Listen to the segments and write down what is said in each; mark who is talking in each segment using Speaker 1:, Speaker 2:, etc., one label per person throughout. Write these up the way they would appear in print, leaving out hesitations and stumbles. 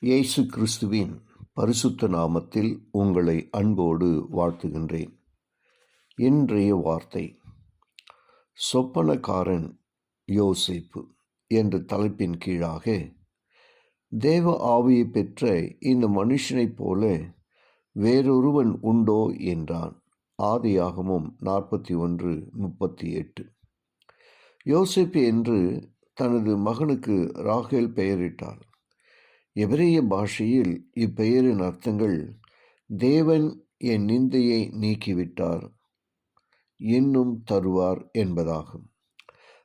Speaker 1: இயேசு கிறிஸ்துவின் பரிசுத்த நாமத்தில் உங்களை அன்போடு வாழ்த்துகின்றேன். இன்றைய வார்த்தை சொப்பனக்காரன் யோசேப்பு என்ற தலைப்பின் கீழாக, தேவ ஆவியை பெற்ற இந்த மனுஷனைப் போல வேறொருவன் உண்டோ என்றான். ஆதியாகமம் 41:38. யோசேப்பு என்று தனது மகனுக்கு ராகேல் பெயரிட்டார். எபிரேய பாஷையில் இப்பெயரின் அர்த்தங்கள் தேவன் என் நிந்தையை நீக்கிவிட்டார், இன்னும் தருவார் என்பதாகும்.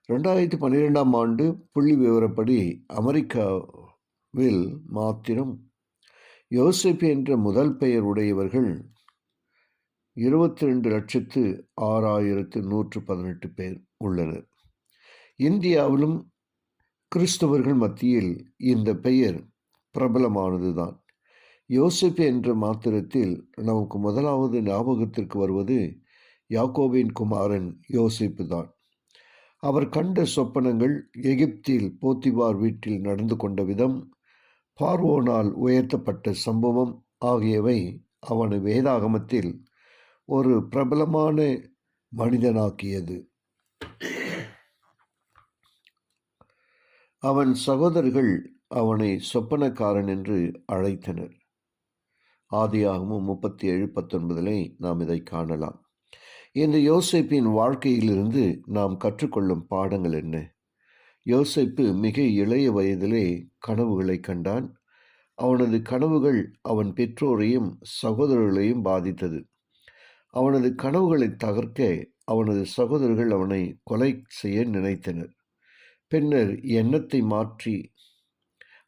Speaker 1: 2012ஆம் ஆண்டு புள்ளி விவரப்படி அமெரிக்காவில் மாத்திரம் யோசேப்பு என்ற முதல் பெயர் உடையவர்கள் 22,06,118 பேர் உள்ளனர். இந்தியாவிலும் கிறிஸ்தவர்கள் மத்தியில் இந்த பெயர் பிரபலமானதுதான். யோசேப்பு என்ற மாத்திரத்தில் நமக்கு முதலாவது ஞாபகத்திற்கு வருவது யாக்கோபின் குமாரன் யோசேப்பு தான். அவர் கண்ட சொப்பனங்கள், எகிப்தில் போத்திபார் வீட்டில் நடந்து கொண்ட விதம், பார்வோனால் உயர்த்தப்பட்ட சம்பவம் ஆகியவை அவனை வேதாகமத்தில் ஒரு பிரபலமான மனிதனாக்கியது. அவன் சகோதரர்கள் அவனை சொப்பனக்காரன் என்று அழைத்தனர். ஆதியாகமம் 37:19 நாம் இதை காணலாம். இந்த யோசேப்பின் வாழ்க்கையிலிருந்து நாம் கற்றுக்கொள்ளும் பாடங்கள் என்ன? யோசேப்பு மிக இளைய வயதிலே கனவுகளை கண்டான். அவனது கனவுகள் அவன் பெற்றோரையும் சகோதரர்களையும் பாதித்தது. அவனது கனவுகளை தகர்க்க அவனது சகோதரர்கள் அவனை கொலை செய்ய நினைத்தனர். பின்னர் எண்ணத்தை மாற்றி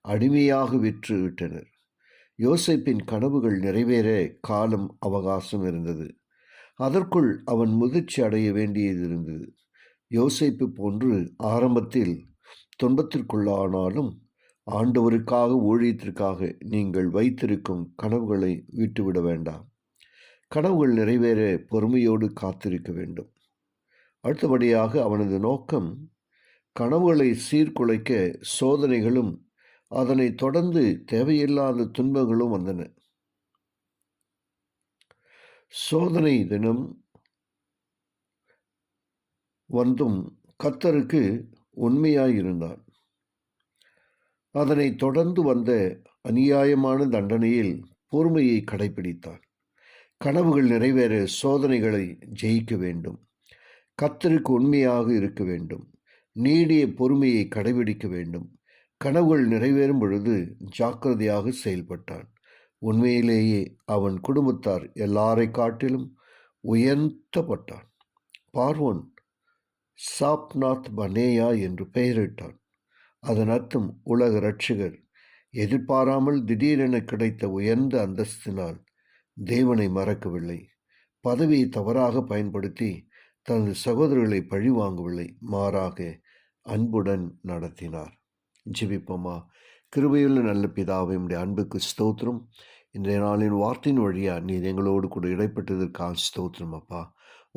Speaker 1: அடிமையாக விற்று விட்டனர். யோசேப்பின் கனவுகள் நிறைவேற காலம் அவகாசம் இருந்தது. அதற்குள் அவன் முதிர்ச்சி அடைய வேண்டியது இருந்தது. யோசேப்பு போன்று ஆரம்பத்தில் துன்பத்திற்குள்ளானாலும் ஆண்டவருக்காக, ஊழியத்திற்காக நீங்கள் வைத்திருக்கும் கனவுகளை விட்டுவிட வேண்டாம். கனவுகள் நிறைவேற பொறுமையோடு காத்திருக்க வேண்டும். அடுத்தபடியாக அவனது நோக்கம் கனவுகளை சீர்குலைக்க சோதனைகளும் அதனை தொடர்ந்து தேவையில்லாத துன்பங்களும் வந்தன. சோதனை தினம் வந்தும் கர்த்தருக்கு உண்மையாயிருந்தான். அதனை தொடர்ந்து வந்த அநியாயமான தண்டனையில் பொறுமையை கடைபிடித்தான். கனவுகள் நிறைவேற சோதனைகளை ஜெயிக்க வேண்டும். கர்த்தருக்கு உண்மையாக இருக்க வேண்டும். நீடிய பொறுமையை கடைபிடிக்க வேண்டும். கனவுகள் நிறைவேறும் பொழுது ஜாக்கிரதையாக செயல்பட்டான். உண்மையிலேயே அவன் குடும்பத்தார் எல்லாரை காட்டிலும் உயர்த்தப்பட்டான். பார்வோன் சாப்நாத் பனேயா என்று பெயரிட்டான். அதன் அர்த்தம் உலக இரட்சகர். எதிர்பாராமல் திடீரென கிடைத்த உயர்ந்த அந்தஸ்தினால் தேவனை மறக்கவில்லை. பதவியை தவறாக பயன்படுத்தி தனது சகோதரர்களை பழி வாங்கவில்லை, மாறாக அன்புடன் நடத்தினார். ஜெபிப்போமா. கிருபையுள்ள நல்ல பிதாவே, உம்முடைய அன்புக்கு ஸ்தோத்திரம். இன்றைய நாளின் வார்த்தையின் வழியா நீர் எங்களோடு கூட இடைப்பட்டதற்காக ஸ்தோத்திரம் அப்பா.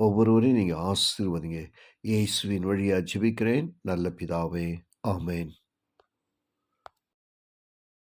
Speaker 1: ஒவ்வொருவரையும் நீங்கள் ஆசீர்வதிங்க. இயேசுவின் வழியா ஜெபிக்கிறேன் நல்ல பிதாவே, ஆமென்.